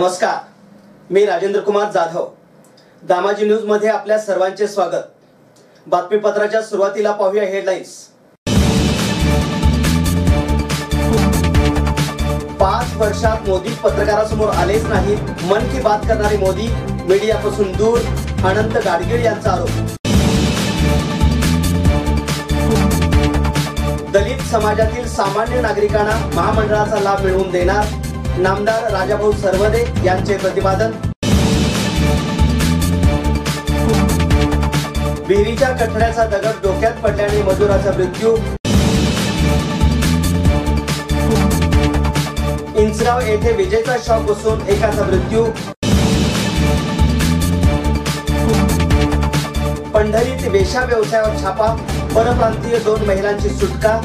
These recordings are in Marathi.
नमस्कार, मी राजेंद्र कुमार जाधव. दामाजी न्यूज मध्ये आपल्या सर्वांचे स्वागत. बातमीपत्राच्या सुरुवातीला पाहूया हेडलाईन्स. 5 वर्षात मोदी पत्रकारासमोर आलेच नाहीत. मन की बात करणारे मोदी मीडियापासून दूर, अनंत गाडगीळ यांचा आरोप. दलित समाजातील सामान्य नागरिकांना महामंडळाचा लाभ मिळवून देणार, नामदार राजाभाऊ सरवदे यांचे प्रतिपादन. विहिरीच्या कठड्याचा दगड डोक्यात पडल्याने मजुराचा मृत्यू. इंचगाव येथे विजेचा शॉक बसून एकाचा मृत्यू. पंढरीत वेश्या व्यवसायावर छापा, परप्रांतीय 2 महिलांची सुटका.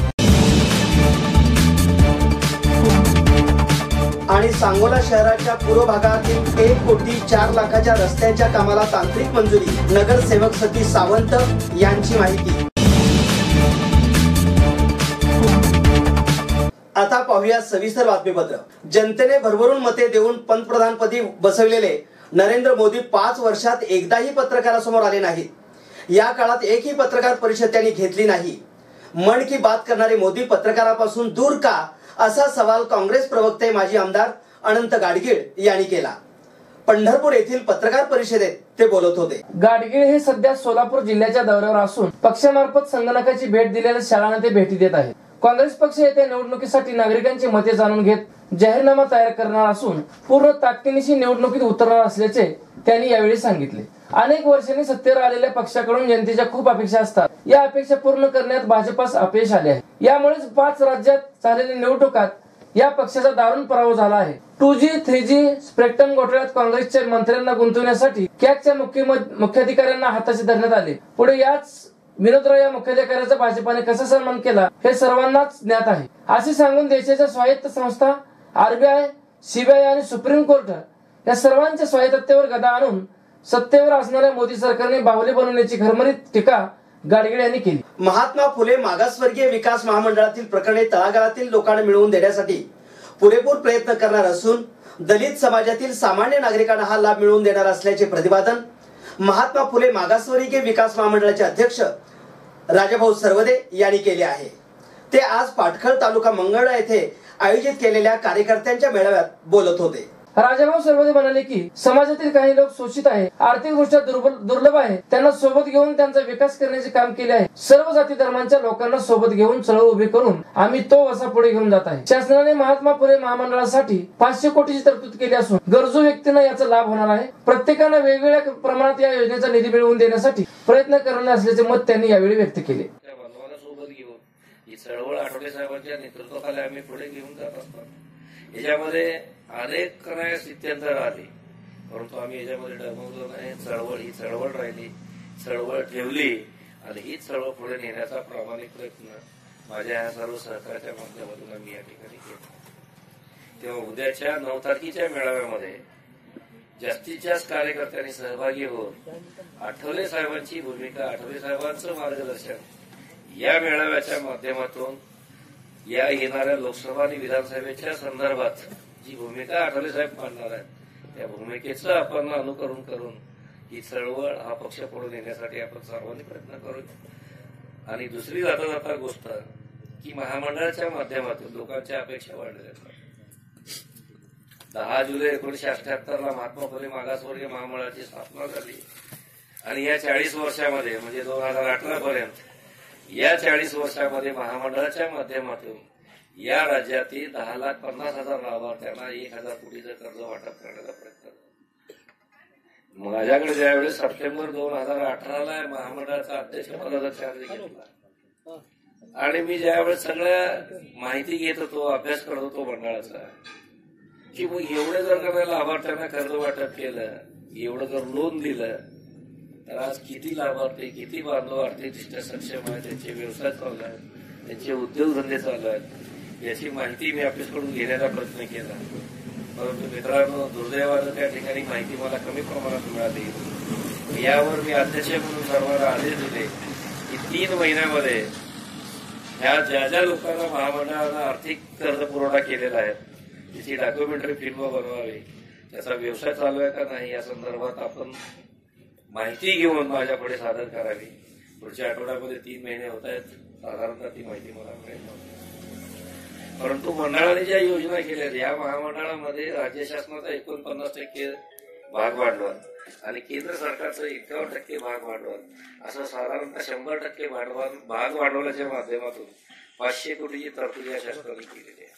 आणि सांगोला शहराच्या पूर्व भागातील 1,04,00,000च्या रस्त्यांच्या कामाला तांत्रिक मंजुरी. नगरसेवक सतीश सावंत यांची माहिती. आता पाहूया सविस्तर बातमीपत्र. जनतेने भरभरून मते देऊन पंतप्रधानपदी बसविलेले नरेंद्र मोदी 5 वर्षात एकदाही पत्रकारासमोर आले नाहीत. या काळात एकही पत्रकार परिषद त्यांनी घेतली नाही. मन की बात करणारे मोदी पत्रकारापासून दूर का, असा सवाल काँग्रेस प्रवक्ते माजी आमदार अनंत गाडगीळ यांनी केला. पंढरपूर येथील पत्रकार परिषदेत ते बोलत होते. गाडगीळ हे सध्या सोलापूर जिल्ह्याच्या दौऱ्यावर असून पक्षामार्फत संगणकाची भेट दिलेल्या शाळांना ते भेटी देत आहेत. काँग्रेस पक्ष येत्या निवडणुकीसाठी नागरिकांची मते जाणून घेत जाहीरनामा तयार करणार असून पूर्ण ताकदीनिशी निवडणुकीत उतरणार असल्याचे त्यांनी यावेळी सांगितले. अनेक वर्षांनी सत्तेवर आलेल्या पक्षाकडून जनतेच्या खूप अपेक्षा असतात. या अपेक्षा पूर्ण करण्यात भाजपास अपयश आले आहे. यामुळेच 5 राज्यात झालेल्या निवडणुकात या पक्षाचा दारुण पराभव झाला आहे. 2G 3G स्पेक्ट्रम घोटाळ्यात काँग्रेसच्या मंत्र्यांना गुंतवण्यासाठी कॅगच्या मुख्याधिकाऱ्यांना हाताशी धरण्यात आले. पुढे याच विनोदराव या मुख्याधिकाऱ्याचा भाजपाने कसा सन्मान केला हे सर्वांनाच ज्ञात आहे. असे सांगून देशाच्या स्वायत्त संस्था RBI, CBI आणि सुप्रीम कोर्ट या सर्वांच्या स्वायत्ततेवर गदा आणून सत्तेवर असणाऱ्या मोदी सरकारने बाहुले बनवण्याची घरमरीत टीका गाडगीळ यांनी केली. महात्मा फुले मागासवर्गीय विकास महामंडळातील प्रकरणे तळागाळातील लोकांना मिळवून देण्यासाठी पुरेपूर प्रयत्न करणार असून दलित समाजातील सामान्य नागरिकांना हा लाभ मिळवून देणार असल्याचे प्रतिपादन महात्मा फुले मागासवर्गीय विकास महामंडळाचे अध्यक्ष राजाभाऊ सरवदे यांनी केले आहे. ते आज पाटखळ तालुका मंगळवेढा येथे आयोजित केलेल्या कार्यकर्त्यांच्या मेळाव्यात बोलत होते. राजाभाऊ सरवदे म्हणाले की समाजातील काही लोक शोषित आहे, आर्थिकदृष्ट्या दुर्बल आहे, त्यांना सोबत घेऊन त्यांचा विकास करण्याचे काम केले आहे. सर्व जाती धर्मांच्या लोकांना सोबत घेऊन चळवळ उभी करून आम्ही तो वसा पुढे घेऊन जात आहे. शासनाने महात्मा फुले महामंडळासाठी 500 कोटीची तरतूद केली असून गरजू व्यक्तींना याचा लाभ होणार आहे. प्रत्येकाला वेगवेगळ्या प्रमाणात या योजनेचा निधी मिळवून देण्यासाठी प्रयत्न करणार असल्याचे मत त्यांनी यावेळी व्यक्त केले. चळवळ आठवले साहेबांच्या नेतृत्वाखाली आम्ही पुढे घेऊन जात असतो. याच्यामध्ये अनेक स्थित्यंतर आली, परंतु आम्ही याच्यामध्ये डगमगलो नाही. ही चळवळ राहिली, चळवळ ठेवली आणि ही चळवळ पुढे नेण्याचा प्रामाणिक प्रयत्न माझ्या या सर्व सहकार्याच्या माध्यमातून आम्ही या ठिकाणी केला. तेव्हा उद्याच्या 9 तारखेच्या मेळाव्यामध्ये जास्तीत जास्त कार्यकर्त्यांनी सहभागी होऊन आठवले साहेबांची भूमिका, आठवले साहेबांचं मार्गदर्शन या मेळाव्याच्या माध्यमातून या येणाऱ्या लोकसभा आणि विधानसभेच्या संदर्भात जी भूमिका आठवले साहेब मांडणार आहेत त्या भूमिकेचं आपण अनुकरण करून ही चळवळ हा पक्ष पुढे नेण्यासाठी आपण सर्वांनी प्रयत्न करू. आणि दुसरी जाता जाता गोष्ट की महामंडळाच्या माध्यमातून लोकांच्या अपेक्षा वाढल्या जातात. 10 जुलै 1978ला महात्मा फुले मागासवर्गीय महामंडळाची स्थापना झाली आणि या 40 वर्षामध्ये म्हणजे 2018 पर्यंत या 40 वर्षामध्ये महामंडळाच्या माध्यमातून या राज्यातील 10,50,000 लाभार्थ्यांना 1,000 कोटीचं कर्ज वाटप करण्याचा प्रयत्न. माझ्याकडे ज्यावेळेस सप्टेंबर 2018ला महामंडळाचा अध्यक्षपदाचा चार्ज घेतला आणि मी ज्यावेळेस सगळ्या माहिती घेत होतो, अभ्यास करत होतो मंडळाचा, की मग एवढं जर का लाभार्थ्यांना कर्ज वाटप केलं, एवढं जर लोन दिलं तर आज किती लाभार्थी, किती बांधव आर्थिकदृष्ट्या सक्षम आहेत, त्यांचे व्यवसाय चालू आहेत, त्यांचे उद्योगधंदे चालू आहेत, याची माहिती मी आपल्याकडून घेण्याचा प्रयत्न केला. परंतु मित्रांनो, दुर्दैवानं त्या ठिकाणी माहिती मला कमी प्रमाणात मिळाली. यावर मी अध्यक्ष म्हणून सर्वांना आदेश दिले की 3 महिन्यामध्ये ह्या ज्या लोकांना महामंडळानं आर्थिक कर्ज पुरवठा केलेला आहे त्याची डॉक्युमेंटरी फिल्म बनवावी, त्याचा व्यवसाय चालू आहे का नाही या संदर्भात आपण माहिती घेऊन माझ्यापुढे सादर करावी. पुढच्या आठवड्यामध्ये 3 महिने होत आहेत, साधारणतः ती माहिती मला मिळेल. परंतु मंडळाने ज्या योजना केल्या या महामंडळामध्ये राज्य शासनाचा 49% भाग भांडवल आणि केंद्र सरकारचं 51% भाग भांडवल असं साधारणतः 100% भाग भांडवलाच्या माध्यमातून 500 कोटीची तरतूद या शासनाने केलेली आहे.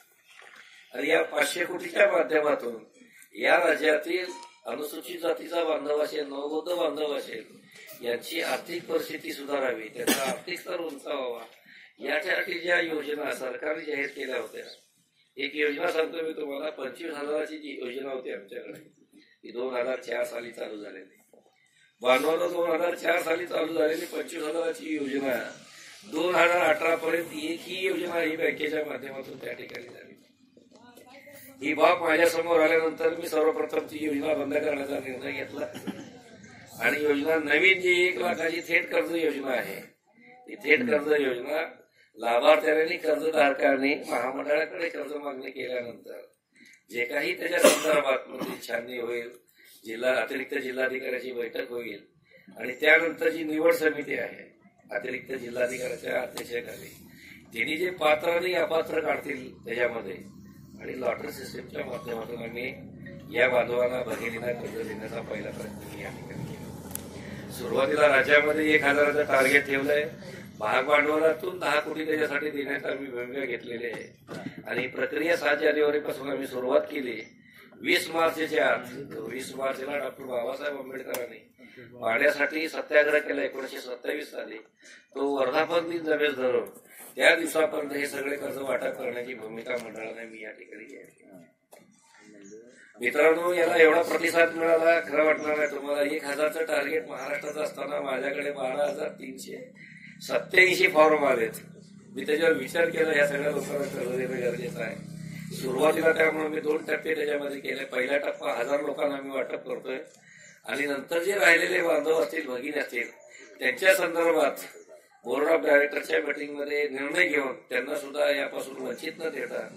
आणि या 500 कोटीच्या माध्यमातून या राज्यातील अनुसूचित जातीचा बांधव असेल, नवबौद्ध बांधव असेल यांची आर्थिक परिस्थिती सुधारावी, त्यांचा आर्थिक स्तर उंचावावा यासाठी ज्या योजना सरकारने जाहीर केल्या होत्या. एक योजना सांगतो मी तुम्हाला, 25,000ची जी योजना होती आमच्याकडे ती 2004 साली चालू झालेली. बांधवाला 2004 साली चालू झालेली 25,000ची योजना 2018 पर्यंत एकही योजना ही बँकेच्या माध्यमातून त्या ठिकाणी झाली. ही बाब माझ्यासमोर आल्यानंतर मी सर्वप्रथम ती योजना बंद करण्याचा निर्णय घेतला आणि योजना नवीन जी 1 लाखाची थेट कर्ज योजना आहे ती थेट कर्ज योजना लाभार्थ्याने कर्जधारकांनी महामंडळाकडे कर्ज मागणी केल्यानंतर जे काही त्याच्या संदर्भात छाननी होईल, अतिरिक्त जिल्हाधिकाऱ्याची बैठक होईल आणि त्यानंतर जी निवड समिती आहे अतिरिक्त जिल्हाधिकाऱ्याच्या अध्यक्षतेखाली त्यांनी जे पात्र आणि अपात्र काढतील त्याच्यामध्ये आणि लॉटरी सिस्टीमच्या माध्यमातून आम्ही या बांधवांना भगिनींना कर्ज देण्याचा पहिला प्रयत्न या ठिकाणी केला. सुरुवातीला राज्यामध्ये 1,000चं टार्गेट ठेवलंय. भाग भांडवलातून 10 कोटी त्याच्यासाठी देण्याची आम्ही भूमिका घेतलेली आहे आणि प्रक्रिया 7 जानेवारीपासून आम्ही सुरुवात केली. 20 मार्चच्या आत 20 मार्चला डॉक्टर बाबासाहेब आंबेडकरांनी पाण्यासाठी सत्याग्रह केला 1927 साली. तो वर्धापन दिन जमेस धरून त्या दिवसापर्यंत हे सगळे कर्ज वाटप करण्याची भूमिका मंडळाने मी या ठिकाणी घेतली. मित्रांनो, याला एवढा प्रतिसाद मिळाला खरं वाटणार नाही तुम्हाला. 1,000चं टार्गेट महाराष्ट्राचं असताना माझ्याकडे 12,387 फॉर्म आलेत. मी त्याच्यावर विचार केला या सगळ्या लोकांना कर्ज देणं गरजेचं आहे. सुरुवातीला त्यामुळे मी 2 टप्पे त्याच्यामध्ये केले. पहिला टप्पा 1000 लोकांना मी वाटप करतोय आणि नंतर जे राहिलेले बांधव असतील, भगिनी असतील त्यांच्या संदर्भात बोर्ड ऑफ डायरेक्टरच्या मीटिंगमध्ये निर्णय घेऊन त्यांना सुद्धा यापासून वंचित न देता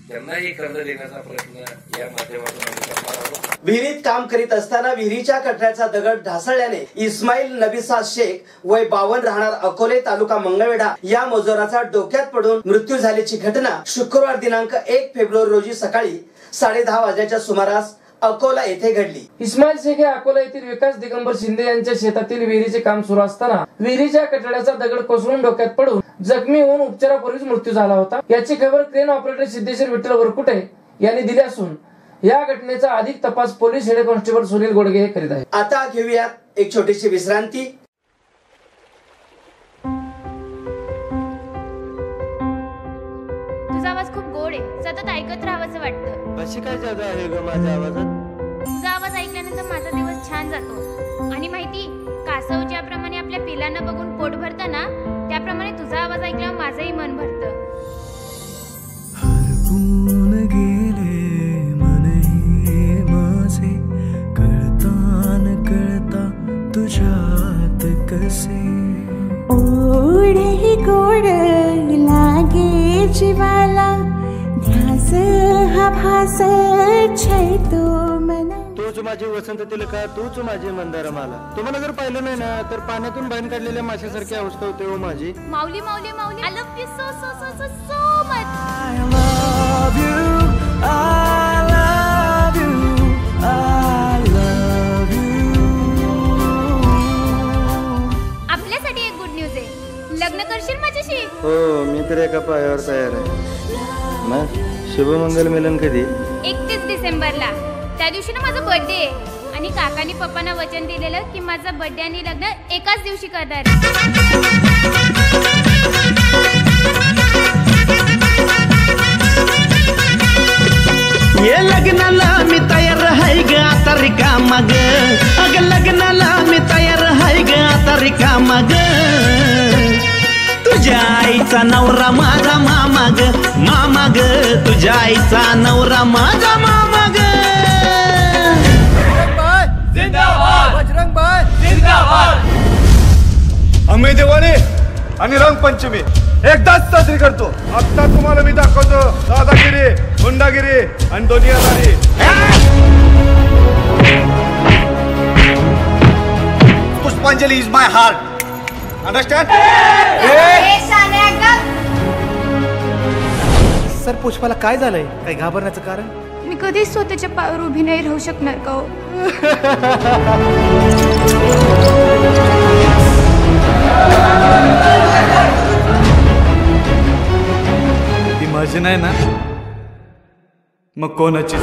त्यांनाही कर्ज देण्याचा प्रयत्न या माध्यमातून आम्ही करणार आहोत. विहिरीत काम करीत असताना विहिरीच्या कठड्याचा दगड ढासळल्याने इस्माईल नबीसाद शेख वय 52 राहणार अकोले तालुका मंगळवेढा या मजुराचा डोक्यात पडून मृत्यू झाल्याची घटना शुक्रवार दिनांक 1 फेब्रुवारी रोजी सकाळी 10:30 वाजण्याच्या सुमारास अकोला येथे घडली. इस्माईल शेख हे अकोला येथील विकास दिगंबर शिंदे यांच्या शेतातील विहिरीचे काम सुरू असताना विहिरीच्या कठड्याचा दगड कोसळून डोक्यात पडून जखमी होऊन उपचारापूर्वीच मृत्यू झाला होता. याची खबर क्रेन ऑपरेटर सिद्धेश्वर विठ्ठल वरकुटे यांनी दिली असून या घटनेचा अधिक तपास police head constable Sunil Godge हे करीत आहेत. आता घेऊयात एक छोटीशी विश्रांती. तुझा आवाज खूप गोड आहे, सतत ऐकत राहावंसं वाटतं. अशी काय जागा आहे ग माझ्या आवाजात? तुझा आवाज ऐकल्यानंतर माझा दिवस छान जातो. आणि माहिती, कासव ज्याप्रमाणे आपल्या पिलांना बघून पोट भरतं ना, त्याप्रमाणे तुझा आवाज ऐकल्यावर माझंही मन भरतं. हरपून गेले मनही माझे, कळता न कळता तुझ्यात कसे. ओढही गोड लागे जीवाला, ध्यास हा भास छळतो मना. तूच माझी वसंत तिलका, तूच माझी मंदारमाला. तुम्हाला जर पाहिलं नाही ना तर पाण्यातून बाहेर काढलेल्या माशासारखी अवस्था होते हो माझी. माऊली माऊली माऊली, I love you so so so so so much. I love you, I love you, I love you. आपल्यासाठी एक गुड न्यूज आहे. लग्न करशील माझ्याशी? हो, मी तर एका पायावर तयार आहे. मग शुभमंगल मिलन कधी? 31 डिसेंबरला. त्या दिवशी ना माझा बर्थडे आहे आणि काकांनी पप्पांना वचन दिलेलं की माझा बर्थडे आणि लग्न एकाच दिवशी करणार. ये लग्नाला मी तयार हाय ग आता रिकामा ग. अग लग्नाला मी तयार हाय ग आता रिकामा ग. तुझ्या आईचा नवरा माझा मामा ग, मामा ग. तुझ्या आईचा नवरा माझा मामा ग. जिंदाबाद बजरंग बाय, जिंदाबाद. आम्ही दिवाळी आणि रंगपंचमी एकदाच साजरी करतो. आता तुम्हाला मी दाखवतो दादागिरी, गुंडागिरी आणि दुनियादारी. Pushpanjali is my heart. Understand? Sir पुष्पाला काय झालंय? काही घाबरण्याचं कारण? मी कधीच स्वतःच्या पायावर उभी नाही राहू शकणार का हो? ती माझी नाही ना, मग कोणाचीच?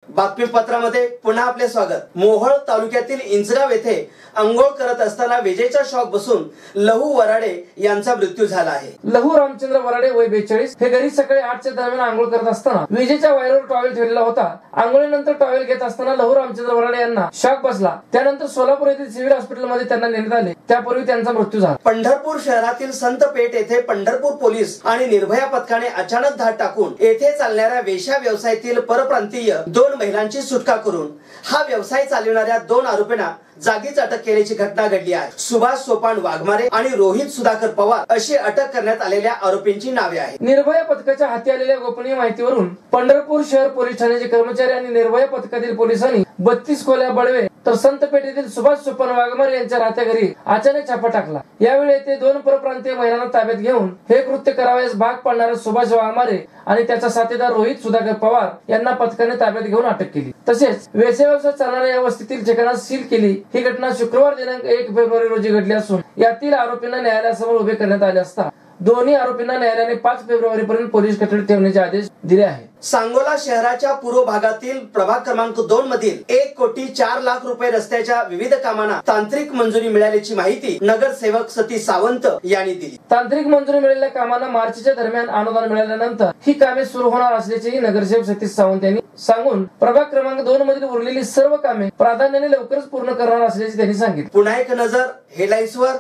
बातमीपत्रामध्ये पुन्हा आपले स्वागत. मोहोळ तालुक्यातील इंचगाव येथे अंघोळ करत असताना विजेचा शॉक बसून लहू वराडे यांचा मृत्यू झाला आहे. लहू रामचंद्र वराडे वय 42 हे घरी सकाळी 8च्या दरम्यान आंघोळ करत असताना विजेच्या वायरवर टॉवेल ठेवलेला होता. आंघोळीनंतर टॉवेल घेत असताना लहू रामचंद्र वराडे यांना शॉक बसला. त्यानंतर सोलापूर येथील सिव्हिल हॉस्पिटलमध्ये त्यांना नेण्यात आले. त्यापूर्वी त्यांचा मृत्यू झाला. पंढरपूर शहरातील संत पेठ येथे पंढरपूर पोलीस आणि निर्भया पथकाने अचानक धाड टाकून येथे चालणाऱ्या वेश्या व्यवसायातील परप्रांतीय 2 महिलांची सुटका करून हा व्यवसाय चालविणाऱ्या 2 आरोपींना जागीच अटक केल्याची घटना घडली आहे. सुभाष सोपान वाघमारे आणि रोहित सुधाकर पवार अशी अटक करण्यात आलेल्या आरोपींची नावे आहेत. निर्भया पथकाच्या हाती आलेल्या गोपनीय माहितीवरून पंढरपूर शहर पोलीस ठाण्याचे कर्मचारी आणि निर्भया पथकातील पोलिसांनी 32 खोल्या बळवे तर संतपेठ येथील सुभाष सोपान वाघमारे यांच्या राहत्या घरी अचानक छापा टाकला. यावेळी येथे 2 परप्रांतीय महिलांना ताब्यात घेऊन हे कृत्य करावयास भाग पाडणारे सुभाष वाघमारे आणि त्याचा साथीदार रोहित सुधाकर पवार यांना पथकाने ताब्यात घेऊन अटक केली. तसेच वेश्या व्यवसाय चालणाऱ्या या वस्तीतील ठिकाणा सील केली. ही घटना शुक्रवार दिनांक 1 फेब्रुवारी रोजी घडली असून यातील आरोपींना न्यायालयासमोर उभे करण्यात आले असता दोन्ही आरोपींना न्यायालयाने 5 फेब्रुवारी पर्यंत पोलीस कोठडीत ठेवण्याचे आदेश दिले आहेत. सांगोला शहराच्या पूर्व भागातील प्रभाग क्रमांक 2 मधील 1,04,00,000 रुपये रस्त्याच्या विविध कामांना तांत्रिक मंजुरी मिळाल्याची माहिती नगरसेवक सतीश सावंत यांनी दिली. तांत्रिक मंजुरी मिळालेल्या कामांना मार्चच्या दरम्यान अनुदान मिळाल्यानंतर ही कामे सुरू होणार असल्याचेही नगरसेवक सतीश सावंत यांनी सांगून प्रभाग क्रमांक 2 मधील उरलेली सर्व कामे प्राधान्याने लवकरच पूर्ण करणार असल्याचे त्यांनी सांगितले. पुन्हा एक नजर हेडलाईन्सवर.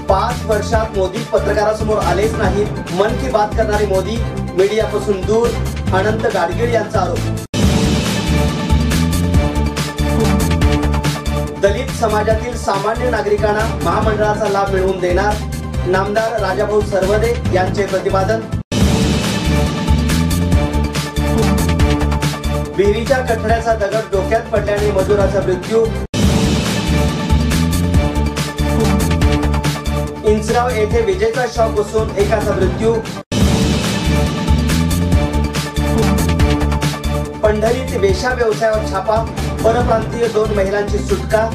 5 वर्षात मोदी पत्रकारासमोर आलेच नाहीत. मन की बात करणारे मोदी मीडियापासून दूर, अनंत गाडगीळ यांचा आरोप. दलित समाजातील सामान्य नागरिकांना महामंडळाचा लाभ मिळवून देणार, नामदार राजाभाऊ सरवदे यांचे प्रतिपादन. विहिरीच्या कठड्याचा दगड डोक्यात पडल्याने मजुराचा मृत्यू. इंचगाव येथे विजेचा शॉक बसून एकाचा मृत्यू. पंढरीत वेश्या व्यवसायावर छापा, परप्रांतीय 2 महिलांची सुटका.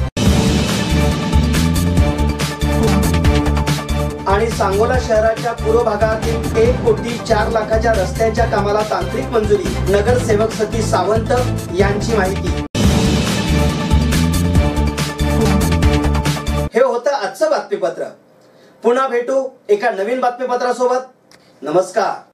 आणि सांगोला शहराच्या पूर्व भागातील 1,04,00,000च्या रस्त्यांच्या कामाला तांत्रिक मंजुरी नगरसेवक सतीश सावंत यांची माहिती. हे होतं आजचं बातमीपत्र. पुन्हा भेटू एका नवीन बातमीपत्रासोबत. नमस्कार.